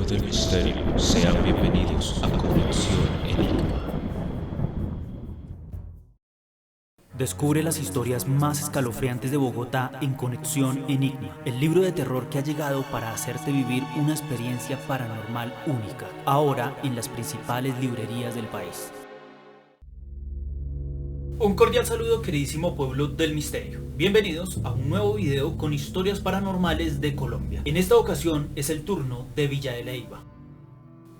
pueblo del misterio, sean bienvenidos a Conexión Enigma. Descubre las historias más escalofriantes de Bogotá en Conexión Enigma, el libro de terror que ha llegado para hacerte vivir una experiencia paranormal única, ahora en las principales librerías del país. Un cordial saludo, queridísimo pueblo del misterio. Bienvenidos a un nuevo video con historias paranormales de Colombia. En esta ocasión es el turno de Villa de Leyva.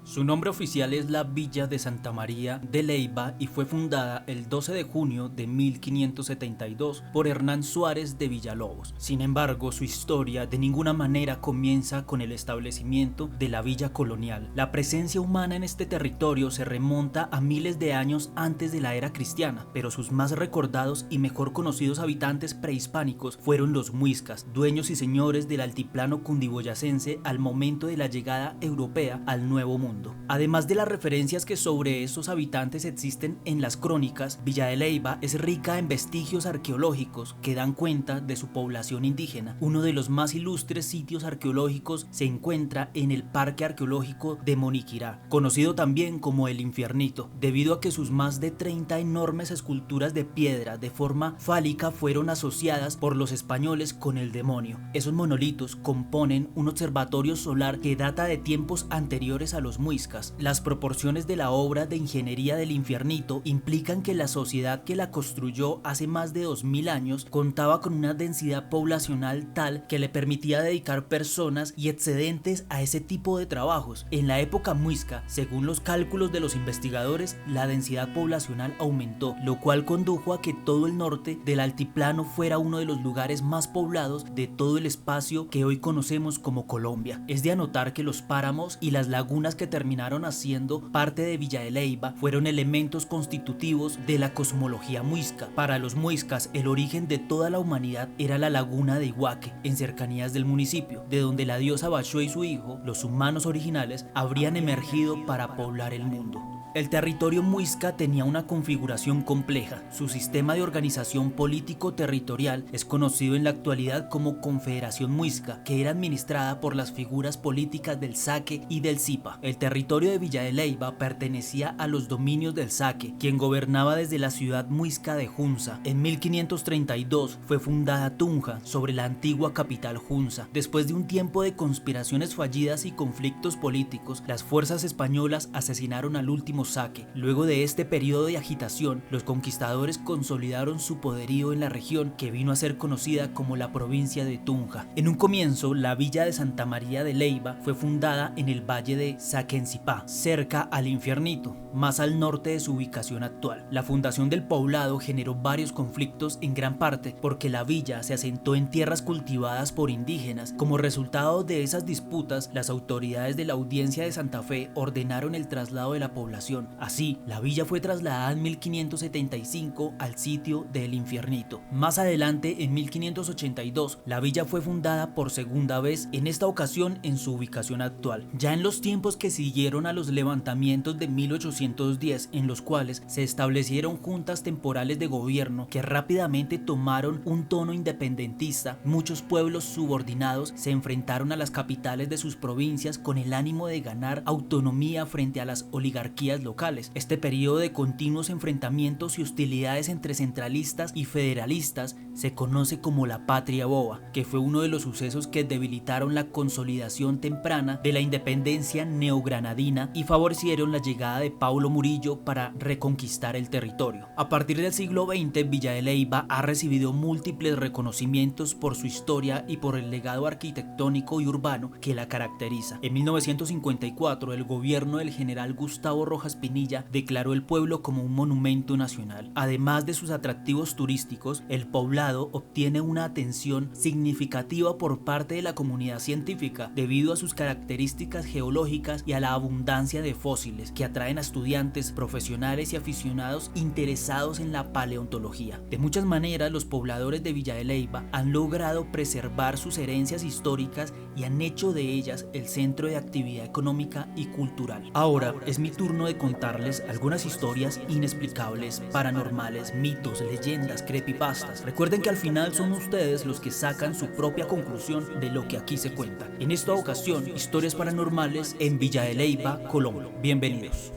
Su nombre oficial es la Villa de Santa María de Leyva y fue fundada el 12 de junio de 1572 por Hernán Suárez de Villalobos. Sin embargo, su historia de ninguna manera comienza con el establecimiento de la villa colonial. La presencia humana en este territorio se remonta a miles de años antes de la era cristiana, pero sus más recordados y mejor conocidos habitantes prehispánicos fueron los muiscas, dueños y señores del altiplano cundiboyacense al momento de la llegada europea al Nuevo Mundo. Además de las referencias que sobre estos habitantes existen en las crónicas, Villa de Leyva es rica en vestigios arqueológicos que dan cuenta de su población indígena. Uno de los más ilustres sitios arqueológicos se encuentra en el Parque Arqueológico de Moniquirá, conocido también como el Infiernito, debido a que sus más de 30 enormes esculturas de piedra de forma fálica fueron asociadas por los españoles con el demonio. Esos monolitos componen un observatorio solar que data de tiempos anteriores a los muiscas. Las proporciones de la obra de ingeniería del Infiernito implican que la sociedad que la construyó hace más de 2000 años contaba con una densidad poblacional tal que le permitía dedicar personas y excedentes a ese tipo de trabajos. En la época muisca, según los cálculos de los investigadores, la densidad poblacional aumentó, lo cual condujo a que todo el norte del altiplano fuera uno de los lugares más poblados de todo el espacio que hoy conocemos como Colombia. Es de anotar que los páramos y las lagunas que terminaron haciendo parte de Villa de Leyva fueron elementos constitutivos de la cosmología muisca. Para los muiscas, el origen de toda la humanidad era la laguna de Iguaque, en cercanías del municipio, de donde la diosa Bashó y su hijo, los humanos originales, habrían emergido para poblar el mundo. El territorio muisca tenía una configuración compleja. Su sistema de organización político-territorial es conocido en la actualidad como Confederación Muisca, que era administrada por las figuras políticas del Saque y del Zipa. El territorio de Villa de Leyva pertenecía a los dominios del Saque, quien gobernaba desde la ciudad muisca de Junza. En 1532 fue fundada Tunja, sobre la antigua capital Junza. Después de un tiempo de conspiraciones fallidas y conflictos políticos, las fuerzas españolas asesinaron al último Saque. Luego de este periodo de agitación, los conquistadores consolidaron su poderío en la región que vino a ser conocida como la provincia de Tunja. En un comienzo, la villa de Santa María de Leyva fue fundada en el valle de Saquencipá, cerca al Infiernito, más al norte de su ubicación actual. La fundación del poblado generó varios conflictos, en gran parte porque la villa se asentó en tierras cultivadas por indígenas. Como resultado de esas disputas, las autoridades de la Audiencia de Santa Fe ordenaron el traslado de la población. Así, la villa fue trasladada en 1575 al sitio del Infiernito. Más adelante, en 1582, la villa fue fundada por segunda vez, en esta ocasión en su ubicación actual. Ya en los tiempos que siguieron a los levantamientos de 1810, en los cuales se establecieron juntas temporales de gobierno que rápidamente tomaron un tono independentista, muchos pueblos subordinados se enfrentaron a las capitales de sus provincias con el ánimo de ganar autonomía frente a las oligarquías locales. Este periodo de continuos enfrentamientos y hostilidades entre centralistas y federalistas se conoce como la Patria Boba, que fue uno de los sucesos que debilitaron la consolidación temprana de la independencia neogranadina y favorecieron la llegada de Paulo Murillo para reconquistar el territorio. A partir del siglo XX, Villa de Leyva ha recibido múltiples reconocimientos por su historia y por el legado arquitectónico y urbano que la caracteriza. En 1954, el gobierno del general Gustavo Rojas Pinilla declaró el pueblo como un monumento nacional. Además de sus atractivos turísticos, el poblado obtiene una atención significativa por parte de la comunidad científica debido a sus características geológicas y a la abundancia de fósiles que atraen a estudiantes, profesionales y aficionados interesados en la paleontología. De muchas maneras, los pobladores de Villa de Leyva han logrado preservar sus herencias históricas y han hecho de ellas el centro de actividad económica y cultural. Ahora es mi turno de de contarles algunas historias inexplicables, paranormales, mitos, leyendas, creepypastas. Recuerden que al final son ustedes los que sacan su propia conclusión de lo que aquí se cuenta. En esta ocasión, historias paranormales en Villa de Leyva, Colombia. Bienvenidos.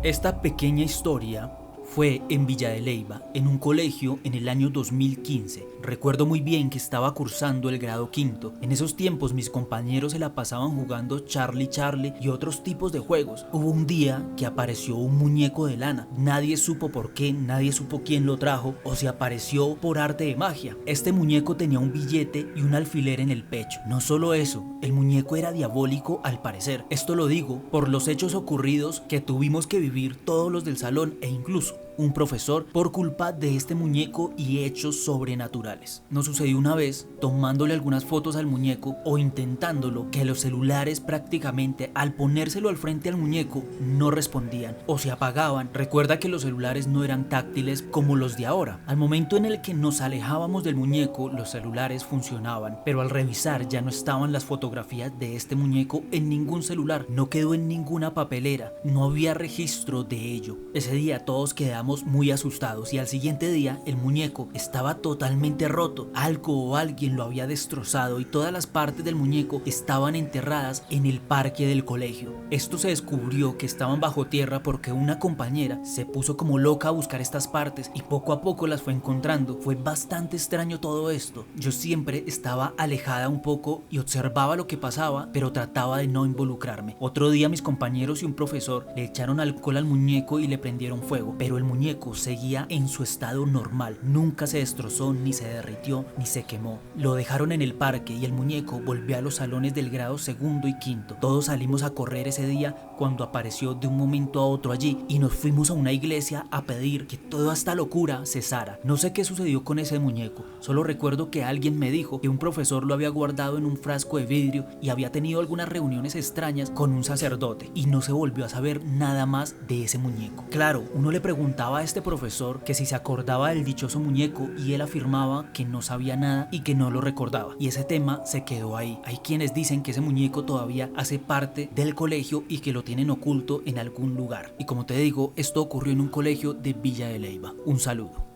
Esta pequeña historia fue en Villa de Leyva, en un colegio en el año 2015. Recuerdo muy bien que estaba cursando el grado quinto. En esos tiempos mis compañeros se la pasaban jugando Charlie Charlie y otros tipos de juegos. Hubo un día que apareció un muñeco de lana. Nadie supo por qué, nadie supo quién lo trajo o si apareció por arte de magia. Este muñeco tenía un billete y un alfiler en el pecho. No solo eso, el muñeco era diabólico al parecer. Esto lo digo por los hechos ocurridos que tuvimos que vivir todos los del salón e incluso un profesor por culpa de este muñeco y hechos sobrenaturales. Nos sucedió una vez tomándole algunas fotos al muñeco o intentándolo, que los celulares prácticamente al ponérselo al frente al muñeco no respondían o se apagaban. Recuerda que los celulares no eran táctiles como los de ahora. Al momento en el que nos alejábamos del muñeco, los celulares funcionaban, pero al revisar ya no estaban las fotografías de este muñeco en ningún celular, no quedó en ninguna papelera, no había registro de ello. Ese día todos quedamos muy asustados y al siguiente día el muñeco estaba totalmente roto. Algo o alguien lo había destrozado y todas las partes del muñeco estaban enterradas en el parque del colegio. Esto se descubrió que estaban bajo tierra porque una compañera se puso como loca a buscar estas partes y poco a poco las fue encontrando. Fue bastante extraño todo esto. Yo siempre estaba alejada un poco y observaba lo que pasaba, pero trataba de no involucrarme. Otro día mis compañeros y un profesor le echaron alcohol al muñeco y le prendieron fuego, pero el muñeco seguía en su estado normal, nunca se destrozó, ni se derritió, ni se quemó. Lo dejaron en el parque y el muñeco volvió a los salones del grado segundo y quinto. Todos salimos a correr ese día cuando apareció de un momento a otro allí y nos fuimos a una iglesia a pedir que toda esta locura cesara. No sé qué sucedió con ese muñeco, solo recuerdo que alguien me dijo que un profesor lo había guardado en un frasco de vidrio y había tenido algunas reuniones extrañas con un sacerdote y no se volvió a saber nada más de ese muñeco. Claro, uno le preguntaba a este profesor que si se acordaba del dichoso muñeco y él afirmaba que no sabía nada y que no lo recordaba, y ese tema se quedó ahí. Hay quienes dicen que ese muñeco todavía hace parte del colegio y que lo tienen oculto en algún lugar, y como te digo, esto ocurrió en un colegio de Villa de Leyva. Un saludo.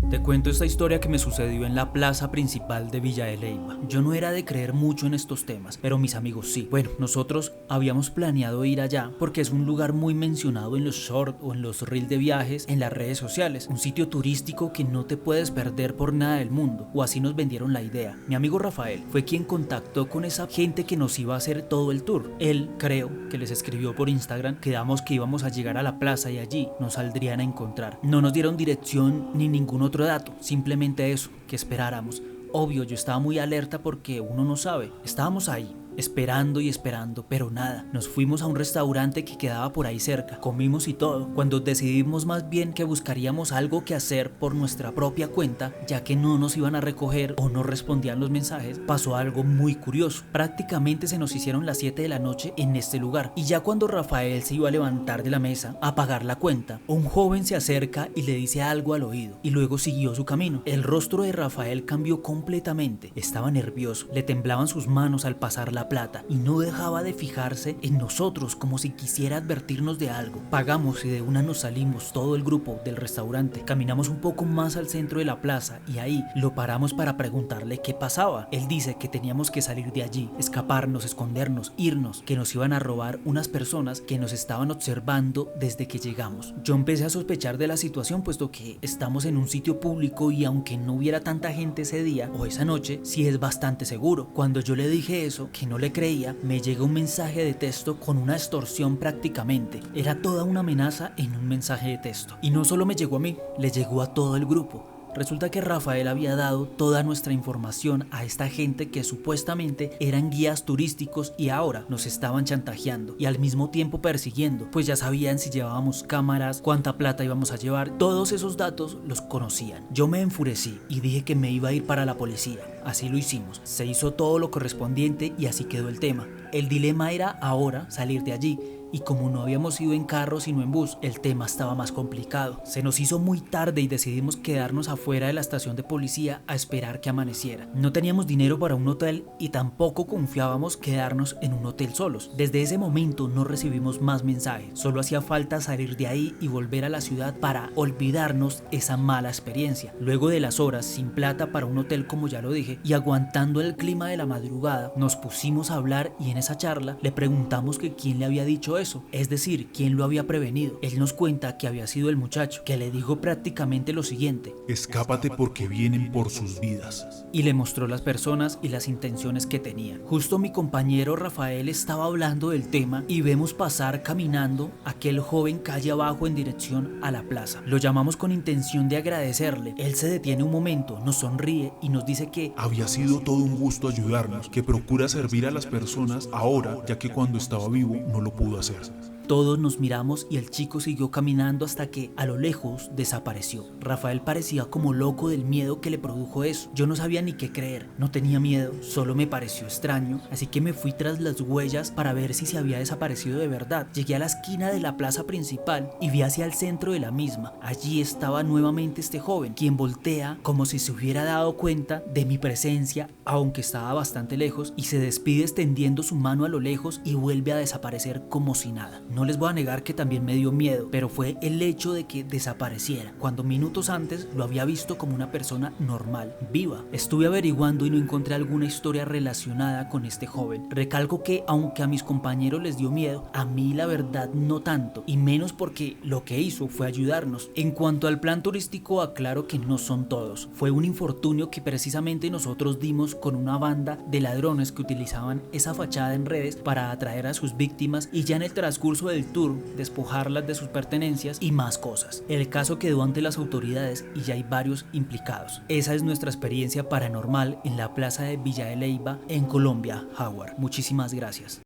Te cuento esta historia que me sucedió en la plaza principal de Villa de Leyva. Yo no era de creer mucho en estos temas, pero mis amigos sí. Bueno, nosotros habíamos planeado ir allá porque es un lugar muy mencionado en los shorts o en los reels de viajes en las redes sociales. Un sitio turístico que no te puedes perder por nada del mundo, o así nos vendieron la idea. Mi amigo Rafael fue quien contactó con esa gente que nos iba a hacer todo el tour. Él, creo que les escribió por Instagram, quedamos que íbamos a llegar a la plaza y allí nos saldrían a encontrar. No nos dieron dirección ni ningún otro dato, simplemente eso, que esperáramos. Obvio, yo estaba muy alerta porque uno no sabe. Estábamos ahí, esperando y esperando, pero nada. Nos fuimos a un restaurante que quedaba por ahí cerca, comimos y todo, cuando decidimos más bien que buscaríamos algo que hacer por nuestra propia cuenta, ya que no nos iban a recoger o no respondían los mensajes, pasó algo muy curioso. Prácticamente se nos hicieron las 7 de la noche en este lugar, y ya cuando Rafael se iba a levantar de la mesa a pagar la cuenta, un joven se acerca y le dice algo al oído, y luego siguió su camino. El rostro de Rafael cambió completamente, estaba nervioso, le temblaban sus manos al pasar la plata y no dejaba de fijarse en nosotros como si quisiera advertirnos de algo. Pagamos y de una nos salimos todo el grupo del restaurante. Caminamos un poco más al centro de la plaza y ahí lo paramos para preguntarle qué pasaba. Él dice que teníamos que salir de allí, escaparnos, escondernos, irnos, que nos iban a robar unas personas que nos estaban observando desde que llegamos. Yo empecé a sospechar de la situación, puesto que estamos en un sitio público y aunque no hubiera tanta gente ese día o esa noche, sí es bastante seguro. Cuando yo le dije eso, que no le creía, me llegó un mensaje de texto con una extorsión prácticamente. Era toda una amenaza en un mensaje de texto. Y no solo me llegó a mí, le llegó a todo el grupo. Resulta que Rafael había dado toda nuestra información a esta gente que supuestamente eran guías turísticos y ahora nos estaban chantajeando y al mismo tiempo persiguiendo, pues ya sabían si llevábamos cámaras, cuánta plata íbamos a llevar, todos esos datos los conocían. Yo me enfurecí y dije que me iba a ir para la policía. Así lo hicimos, se hizo todo lo correspondiente y así quedó el tema. El dilema era ahora salir de allí, y como no habíamos ido en carro sino en bus, el tema estaba más complicado. Se nos hizo muy tarde y decidimos quedarnos afuera de la estación de policía a esperar que amaneciera. No teníamos dinero para un hotel y tampoco confiábamos quedarnos en un hotel solos. Desde ese momento no recibimos más mensajes, solo hacía falta salir de ahí y volver a la ciudad para olvidarnos esa mala experiencia. Luego de las horas sin plata para un hotel, como ya lo dije, y aguantando el clima de la madrugada, nos pusimos a hablar y en esa charla le preguntamos que quién le había dicho eso, es decir, quién lo había prevenido. Él nos cuenta que había sido el muchacho, que le dijo prácticamente lo siguiente: escápate porque vienen por sus vidas. Y le mostró las personas y las intenciones que tenían. Justo mi compañero Rafael estaba hablando del tema y vemos pasar caminando aquel joven calle abajo en dirección a la plaza. Lo llamamos con intención de agradecerle. Él se detiene un momento, nos sonríe y nos dice que había sido todo un gusto ayudarnos, que procura servir a las personas ahora, ya que cuando estaba vivo no lo pudo hacer. Todos nos miramos y el chico siguió caminando hasta que a lo lejos desapareció. Rafael parecía como loco del miedo que le produjo eso. Yo no sabía ni qué creer, no tenía miedo, solo me pareció extraño, así que me fui tras las huellas para ver si se había desaparecido de verdad. Llegué a la esquina de la plaza principal y vi hacia el centro de la misma. Allí estaba nuevamente este joven, quien voltea como si se hubiera dado cuenta de mi presencia, aunque estaba bastante lejos, y se despide extendiendo su mano a lo lejos y vuelve a desaparecer como si nada. No les voy a negar que también me dio miedo, pero fue el hecho de que desapareciera, cuando minutos antes lo había visto como una persona normal, viva. Estuve averiguando y no encontré alguna historia relacionada con este joven. Recalco que aunque a mis compañeros les dio miedo, a mí la verdad no tanto, y menos porque lo que hizo fue ayudarnos. En cuanto al plan turístico, aclaro que no son todos. Fue un infortunio que precisamente nosotros dimos con una banda de ladrones que utilizaban esa fachada en redes para atraer a sus víctimas y ya en el transcurso del tour despojarlas de sus pertenencias y más cosas. El caso quedó ante las autoridades y ya hay varios implicados. Esa es nuestra experiencia paranormal en la plaza de Villa de Leyva en Colombia, Jaguar. Muchísimas gracias.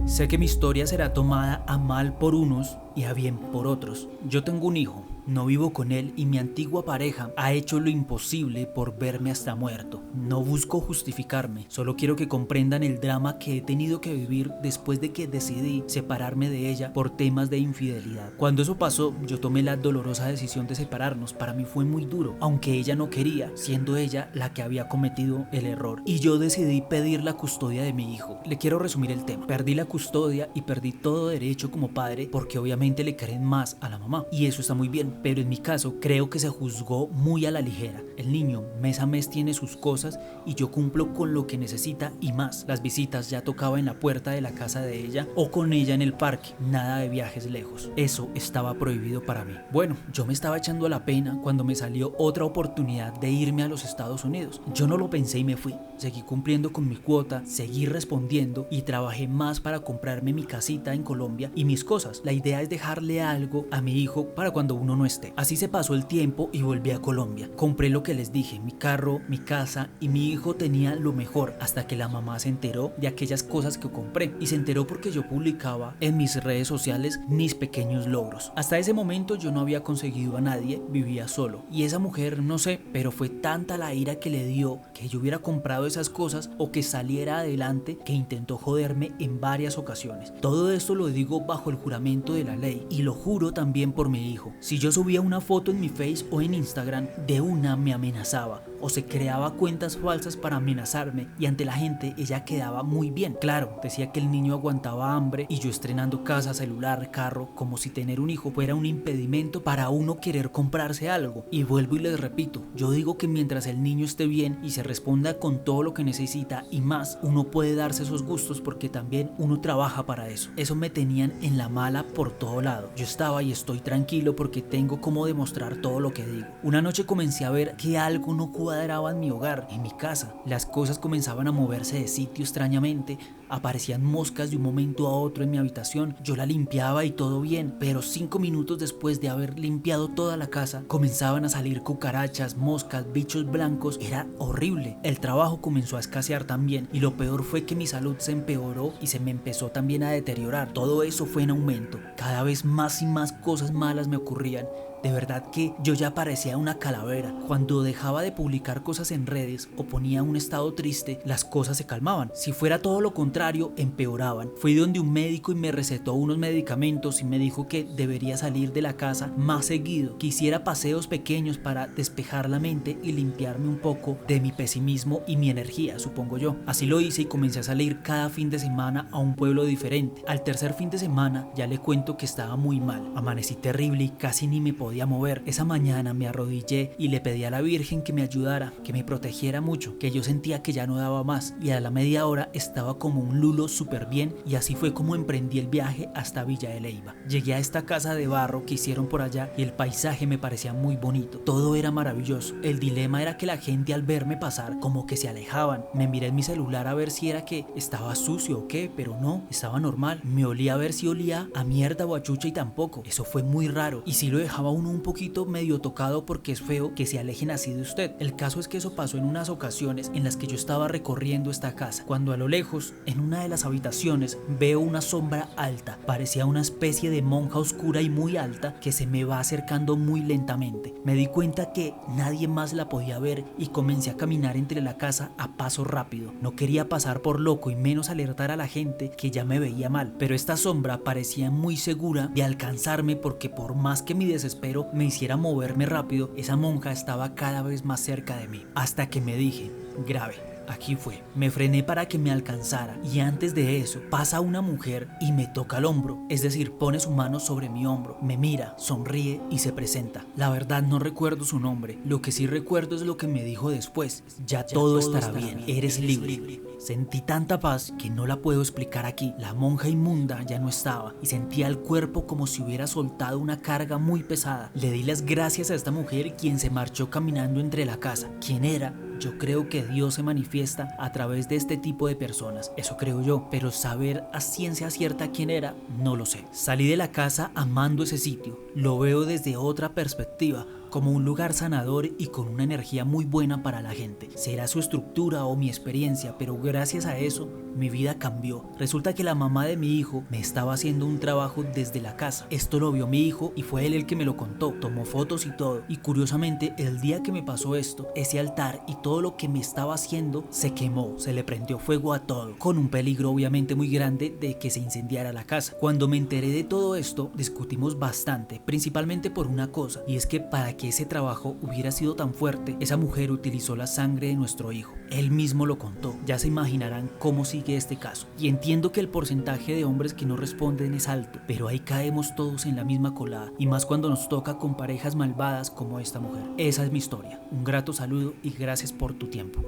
Sé que mi historia será tomada a mal por unos y a bien por otros. Yo tengo un hijo, no vivo con él y mi antigua pareja ha hecho lo imposible por verme hasta muerto. No busco justificarme, solo quiero que comprendan el drama que he tenido que vivir después de que decidí separarme de ella por temas de infidelidad. Cuando eso pasó, yo tomé la dolorosa decisión de separarnos. Para mí fue muy duro, aunque ella no quería, siendo ella la que había cometido el error. Y yo decidí pedir la custodia de mi hijo. Le quiero resumir el tema. Perdí la custodia y perdí todo derecho como padre porque obviamente le creen más a la mamá. Y eso está muy bien, pero en mi caso creo que se juzgó muy a la ligera. El niño mes a mes tiene sus cosas y yo cumplo con lo que necesita y más. Las visitas ya tocaba en la puerta de la casa de ella o con ella en el parque, nada de viajes lejos. Eso estaba prohibido para mí. Bueno, yo me estaba echando a la pena cuando me salió otra oportunidad de irme a los Estados Unidos. Yo no lo pensé y me fui. Seguí cumpliendo con mi cuota, seguí respondiendo y trabajé más para comprarme mi casita en Colombia y mis cosas. La idea es dejarle algo a mi hijo para cuando uno no esté. Así se pasó el tiempo y volví a Colombia. Compré lo que les dije, mi carro, mi casa, y mi hijo tenía lo mejor hasta que la mamá se enteró de aquellas cosas que compré y se enteró porque yo publicaba en mis redes sociales mis pequeños logros. Hasta ese momento yo no había conseguido a nadie, vivía solo y esa mujer, no sé, pero fue tanta la ira que le dio que yo hubiera comprado esas cosas o que saliera adelante que intentó joderme en varias ocasiones. Todo esto lo digo bajo el juramento de la ley y lo juro también por mi hijo. Si yo subía una foto en mi Face o en Instagram, de una me amenazaba o se creaba cuentas falsas para amenazarme y ante la gente ella quedaba muy bien. Claro, decía que el niño aguantaba hambre y yo estrenando casa, celular, carro, como si tener un hijo fuera un impedimento para uno querer comprarse algo. Y vuelvo y les repito, yo digo que mientras el niño esté bien y se responda con todo lo que necesita y más, uno puede darse esos gustos porque también uno trabaja para eso. Eso me tenían en la mala por todo lado. Yo estaba y estoy tranquilo porque tengo cómo demostrar todo lo que digo. Una noche comencé a ver que algo no cuadraba cuadraba en mi hogar, en mi casa. Las cosas comenzaban a moverse de sitio extrañamente. Aparecían moscas de un momento a otro en mi habitación. Yo la limpiaba y todo bien, pero 5 minutos después de haber limpiado toda la casa, comenzaban a salir cucarachas, moscas, bichos blancos. Era horrible. El trabajo comenzó a escasear también, y lo peor fue que mi salud se empeoró y se me empezó también a deteriorar. Todo eso fue en aumento. Cada vez más y más cosas malas me ocurrían. De verdad que yo ya parecía una calavera. Cuando dejaba de publicar cosas en redes o ponía un estado triste, las cosas se calmaban. Si fuera todo lo contrario, empeoraban. Fui donde un médico y me recetó unos medicamentos y me dijo que debería salir de la casa más seguido, que hiciera paseos pequeños para despejar la mente y limpiarme un poco de mi pesimismo y mi energía, supongo yo. Así lo hice y comencé a salir cada fin de semana a un pueblo diferente. Al tercer fin de semana ya le cuento que estaba muy mal. Amanecí terrible y casi ni me podía mover. Esa mañana me arrodillé y le pedí a la Virgen que me ayudara, que me protegiera mucho, que yo sentía que ya no daba más, y a la media hora estaba como un lulo súper bien, y así fue como emprendí el viaje hasta Villa de Leyva. Llegué a esta casa de barro que hicieron por allá y el paisaje me parecía muy bonito. Todo era maravilloso. El dilema era que la gente al verme pasar como que se alejaban. Me miré en mi celular a ver si era que estaba sucio o qué, pero no, estaba normal. Me olía a ver si olía a mierda o a chucha y tampoco. Eso fue muy raro, y si lo dejaba uno un poquito medio tocado porque es feo que se alejen así de usted. El caso es que eso pasó en unas ocasiones en las que yo estaba recorriendo esta casa, cuando a lo lejos, en una de las habitaciones, veo una sombra alta. Parecía una especie de monja oscura y muy alta que se me va acercando muy lentamente. Me di cuenta que nadie más la podía ver y comencé a caminar entre la casa a paso rápido. No quería pasar por loco y menos alertar a la gente que ya me veía mal, pero esta sombra parecía muy segura de alcanzarme porque por más que mi desespero me hiciera moverme rápido, esa monja estaba cada vez más cerca de mí, hasta que me dije, grave. Aquí fue. Me frené para que me alcanzara, y antes de eso pasa una mujer y me toca el hombro, es decir, pone su mano sobre mi hombro, me mira, sonríe y se presenta. La verdad no recuerdo su nombre, lo que sí recuerdo es lo que me dijo después: ya todo estará bien, eres libre. Sentí tanta paz que no la puedo explicar aquí. La monja inmunda ya no estaba y sentía el cuerpo como si hubiera soltado una carga muy pesada. Le di las gracias a esta mujer, quien se marchó caminando entre la casa. ¿Quién era? Yo creo que Dios se manifiesta a través de este tipo de personas, eso creo yo, pero saber a ciencia cierta quién era, no lo sé. Salí de la casa amando ese sitio, lo veo desde otra perspectiva, como un lugar sanador y con una energía muy buena para la gente. Será su estructura o mi experiencia, pero gracias a eso mi vida cambió. Resulta que la mamá de mi hijo me estaba haciendo un trabajo desde la casa. Esto lo vio mi hijo y fue él el que me lo contó. Tomó fotos y todo. Y curiosamente, el día que me pasó esto, ese altar y todo lo que me estaba haciendo se quemó, se le prendió fuego a todo, con un peligro obviamente muy grande de que se incendiara la casa. Cuando me enteré de todo esto, discutimos bastante, principalmente por una cosa, y es que para que ese trabajo hubiera sido tan fuerte, esa mujer utilizó la sangre de nuestro hijo. Él mismo lo contó. Ya se imaginarán cómo sigue este caso. Y entiendo que el porcentaje de hombres que no responden es alto, pero ahí caemos todos en la misma colada, y más cuando nos toca con parejas malvadas como esta mujer. Esa es mi historia. Un grato saludo y gracias por tu tiempo.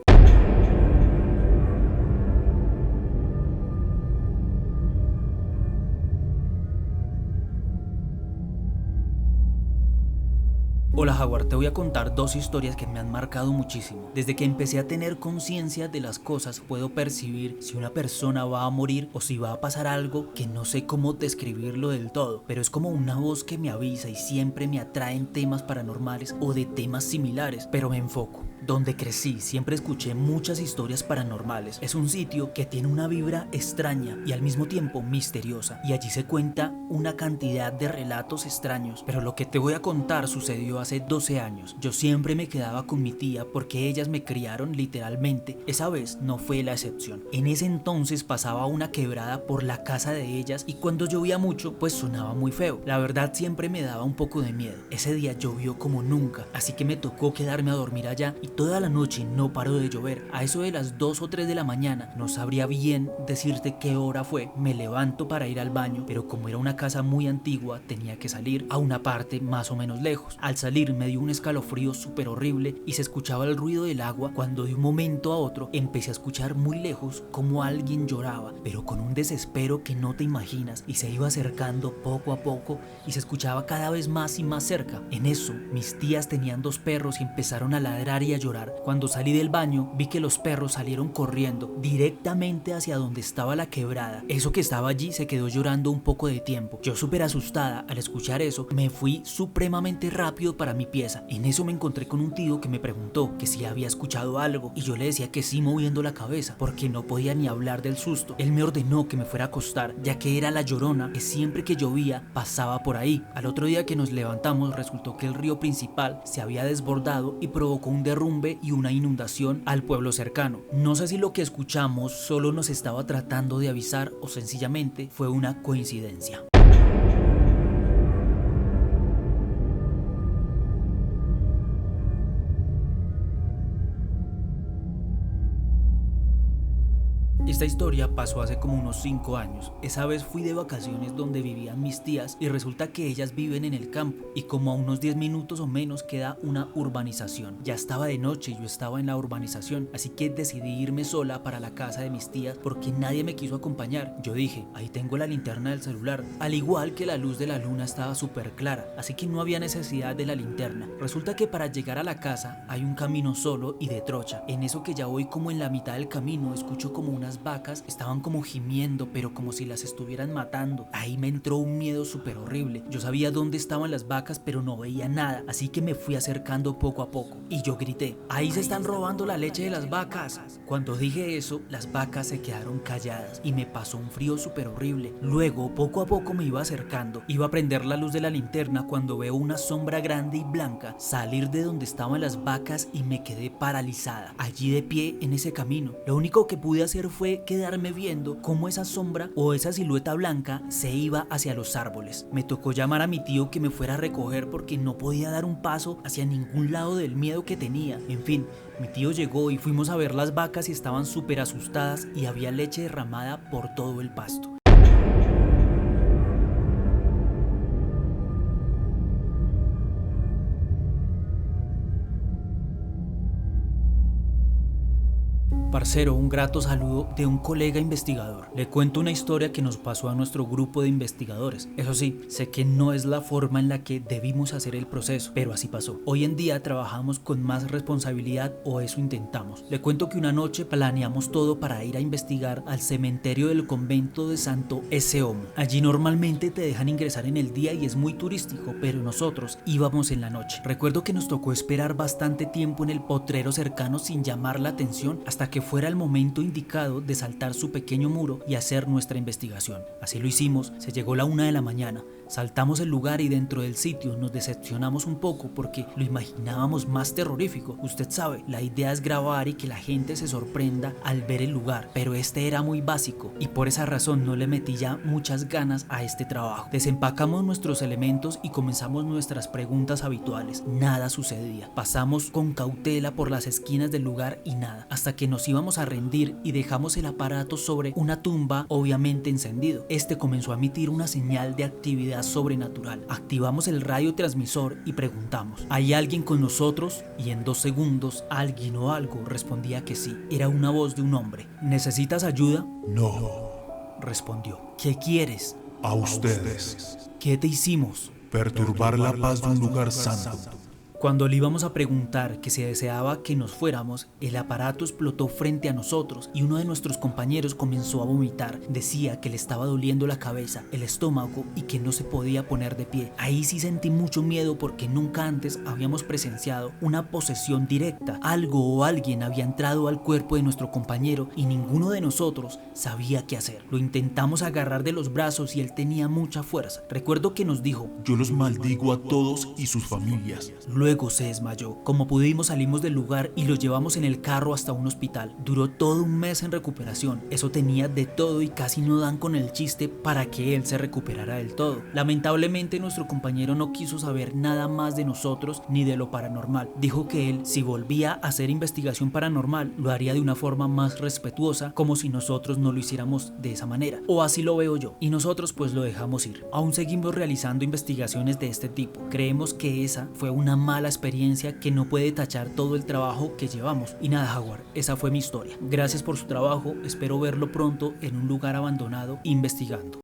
Hola Jaguar, te voy a contar dos historias que me han marcado muchísimo. Desde que empecé a tener conciencia de las cosas, puedo percibir si una persona va a morir o si va a pasar algo que no sé cómo describirlo del todo, pero es como una voz que me avisa y siempre me atraen temas paranormales o de temas similares, pero me enfoco. Donde crecí, siempre escuché muchas historias paranormales. Es un sitio que tiene una vibra extraña y al mismo tiempo misteriosa, y allí se cuenta una cantidad de relatos extraños. Pero lo que te voy a contar sucedió hace 12 años. Yo siempre me quedaba con mi tía porque ellas me criaron literalmente. Esa vez no fue la excepción. En ese entonces pasaba una quebrada por la casa de ellas y cuando llovía mucho pues sonaba muy feo. La verdad siempre me daba un poco de miedo. Ese día llovió como nunca, así que me tocó quedarme a dormir allá y toda la noche no paró de llover. A eso de las 2 o 3 de la mañana, no sabría bien decirte qué hora fue, me levanto para ir al baño, pero como era una casa muy antigua tenía que salir a una parte más o menos lejos. Al salir me dio un escalofrío súper horrible y se escuchaba el ruido del agua cuando de un momento a otro empecé a escuchar muy lejos como alguien lloraba, pero con un desespero que no te imaginas, y se iba acercando poco a poco y se escuchaba cada vez más y más cerca. En eso mis tías tenían 2 perros y empezaron a ladrar y a llorar. Cuando salí del baño vi que los perros salieron corriendo directamente hacia donde estaba la quebrada. Eso que estaba allí se quedó llorando un poco de tiempo. Yo súper asustada al escuchar eso, me fui supremamente rápido para mi pieza. En eso me encontré con un tío que me preguntó que si había escuchado algo, y yo le decía que sí, moviendo la cabeza porque no podía ni hablar del susto. Él me ordenó que me fuera a acostar, ya que era la Llorona que siempre que llovía pasaba por ahí. Al otro día que nos levantamos resultó que el río principal se había desbordado y provocó un derrumbe y una inundación al pueblo cercano. No sé si lo que escuchamos solo nos estaba tratando de avisar o sencillamente fue una coincidencia. Esta historia pasó hace como unos 5 años. Esa vez fui de vacaciones donde vivían mis tías y resulta que ellas viven en el campo y como a unos 10 minutos o menos queda una urbanización. Ya estaba de noche y yo estaba en la urbanización, así que decidí irme sola para la casa de mis tías porque nadie me quiso acompañar. Yo dije, ahí tengo la linterna del celular, al igual que la luz de la luna estaba súper clara, así que no había necesidad de la linterna. Resulta que para llegar a la casa hay un camino solo y de trocha. En eso que ya voy como en la mitad del camino escucho como unas vacas estaban como gimiendo, pero como si las estuvieran matando. Ahí me entró un miedo súper horrible. Yo sabía dónde estaban las vacas, pero no veía nada, así que me fui acercando poco a poco y yo grité, ahí se están robando la leche de las vacas. Cuando dije eso, las vacas se quedaron calladas y me pasó un frío súper horrible. Luego, poco a poco me iba acercando, iba a prender la luz de la linterna cuando veo una sombra grande y blanca salir de donde estaban las vacas y me quedé paralizada, allí de pie en ese camino. Lo único que pude hacer fue quedarme viendo cómo esa sombra o esa silueta blanca se iba hacia los árboles. Me tocó llamar a mi tío que me fuera a recoger porque no podía dar un paso hacia ningún lado del miedo que tenía. En fin, mi tío llegó y fuimos a ver las vacas y estaban súper asustadas y había leche derramada por todo el pasto. Parcero, un grato saludo de un colega investigador. Le cuento una historia que nos pasó a nuestro grupo de investigadores. Eso sí, sé que no es la forma en la que debimos hacer el proceso, pero así pasó. Hoy en día trabajamos con más responsabilidad, o eso intentamos. Le cuento que una noche planeamos todo para ir a investigar al cementerio del convento de Santo Eseomo. Allí normalmente te dejan ingresar en el día y es muy turístico, pero nosotros íbamos en la noche. Recuerdo que nos tocó esperar bastante tiempo en el potrero cercano sin llamar la atención hasta que fuera el momento indicado de saltar su pequeño muro y hacer nuestra investigación. Así lo hicimos, se llegó la 1 de la mañana, saltamos el lugar y dentro del sitio nos decepcionamos un poco porque lo imaginábamos más terrorífico. Usted sabe, la idea es grabar y que la gente se sorprenda al ver el lugar, pero este era muy básico y por esa razón no le metí ya muchas ganas a este trabajo. Desempacamos nuestros elementos y comenzamos nuestras preguntas habituales. Nada sucedía. Pasamos con cautela por las esquinas del lugar y nada, hasta que nos íbamos a rendir y dejamos el aparato sobre una tumba obviamente encendido. Este comenzó a emitir una señal de actividad sobrenatural. Activamos el radiotransmisor y preguntamos, ¿hay alguien con nosotros? Y en 2 segundos alguien o algo respondía que sí. Era una voz de un hombre. ¿Necesitas ayuda? No, Respondió. ¿Qué quieres? a ustedes. ¿Qué te hicimos? Perturbar la paz de un lugar santo. Cuando le íbamos a preguntar que si deseaba que nos fuéramos, el aparato explotó frente a nosotros y uno de nuestros compañeros comenzó a vomitar. Decía que le estaba doliendo la cabeza, el estómago y que no se podía poner de pie. Ahí sí sentí mucho miedo porque nunca antes habíamos presenciado una posesión directa. Algo o alguien había entrado al cuerpo de nuestro compañero y ninguno de nosotros sabía qué hacer. Lo intentamos agarrar de los brazos y él tenía mucha fuerza. Recuerdo que nos dijo, Yo los maldigo a todos y sus familias. Luego se desmayó. Como pudimos salimos del lugar y lo llevamos en el carro hasta un hospital. Duró todo un mes en recuperación. Eso tenía de todo y casi no dan con el chiste para que él se recuperara del todo. Lamentablemente nuestro compañero no quiso saber nada más de nosotros ni de lo paranormal. Dijo que él, si volvía a hacer investigación paranormal, lo haría de una forma más respetuosa, como si nosotros no lo hiciéramos de esa manera. O así lo veo yo. Y nosotros pues lo dejamos ir. Aún seguimos realizando investigaciones de este tipo. Creemos que esa fue una mala experiencia que no puede tachar todo el trabajo que llevamos. Y nada, Jaguar, esa fue mi historia. Gracias por su trabajo, espero verlo pronto en un lugar abandonado investigando.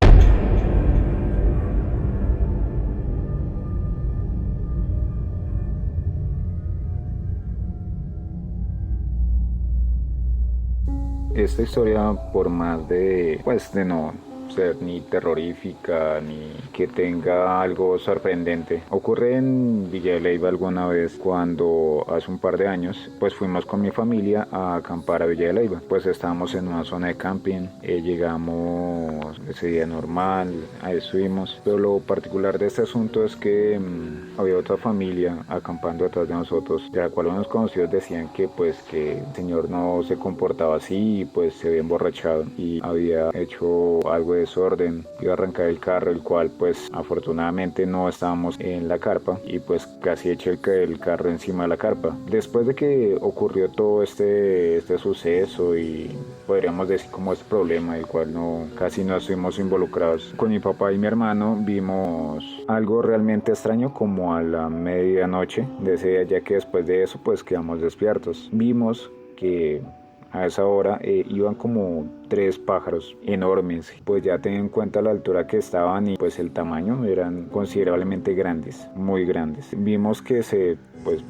Esta historia, por más de no ser ni terrorífica ni que tenga algo sorprendente, ocurre en Villa de Leyva alguna vez cuando hace un par de años pues fuimos con mi familia a acampar a Villa de Leyva. Pues estábamos en una zona de camping, llegamos ese día normal, ahí estuvimos, pero lo particular de este asunto es que había otra familia acampando detrás de nosotros, de la cual unos conocidos decían que el señor no se comportaba así y pues se había emborrachado y había hecho algo de desorden, iba a arrancar el carro, el cual pues afortunadamente no estábamos en la carpa y pues casi eché el carro encima de la carpa. Después de que ocurrió todo este suceso y podríamos decir como este problema, el cual casi no estuvimos involucrados, con mi papá y mi hermano vimos algo realmente extraño como a la medianoche de ese día, ya que después de eso pues quedamos despiertos. Vimos que a esa hora iban como 3 pájaros enormes, pues ya teniendo en cuenta la altura que estaban y pues el tamaño, eran considerablemente grandes, muy grandes. Vimos que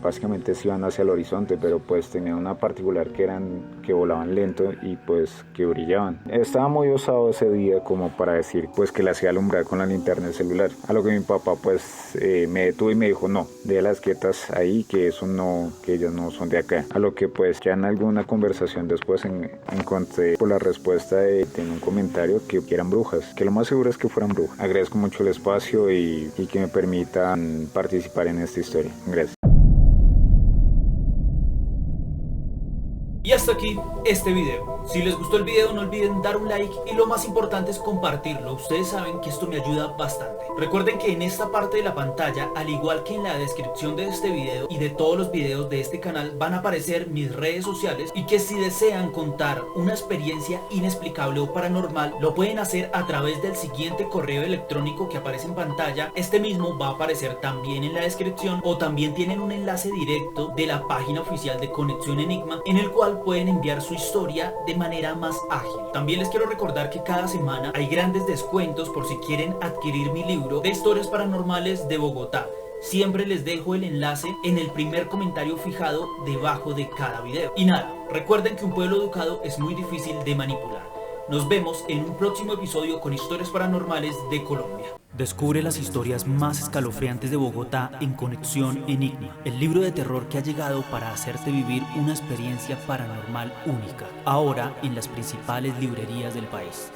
básicamente se iban hacia el horizonte, pero pues tenían una particular que volaban lento y pues que brillaban. Estaba muy osado ese día como para decir pues que la hacía alumbrar con la linterna del celular, a lo que mi papá pues me detuvo y me dijo no, déjalas quietas ahí, que eso no, que ellos no son de acá. A lo que pues ya en alguna conversación después encontré por la respuesta de un comentario que eran brujas, que lo más seguro es que fueran brujas. Agradezco mucho el espacio y que me permitan participar en esta historia. Gracias. Y hasta aquí este video. Si les gustó el video no olviden dar un like y lo más importante es compartirlo. Ustedes saben que esto me ayuda bastante. Recuerden que en esta parte de la pantalla, al igual que en la descripción de este video y de todos los videos de este canal, van a aparecer mis redes sociales y que si desean contar una experiencia inexplicable o paranormal, lo pueden hacer a través del siguiente correo electrónico que aparece en pantalla. Este mismo va a aparecer también en la descripción, o también tienen un enlace directo de la página oficial de Conexión Enigma en el cual pueden enviar su historia de manera más ágil. También les quiero recordar que cada semana hay grandes descuentos por si quieren adquirir mi libro de historias paranormales de Bogotá. Siempre les dejo el enlace en el primer comentario fijado debajo de cada video. Y nada, recuerden que un pueblo educado es muy difícil de manipular. Nos vemos en un próximo episodio con historias paranormales de Colombia. Descubre las historias más escalofriantes de Bogotá en Conexión Enigma, el libro de terror que ha llegado para hacerte vivir una experiencia paranormal única, ahora en las principales librerías del país.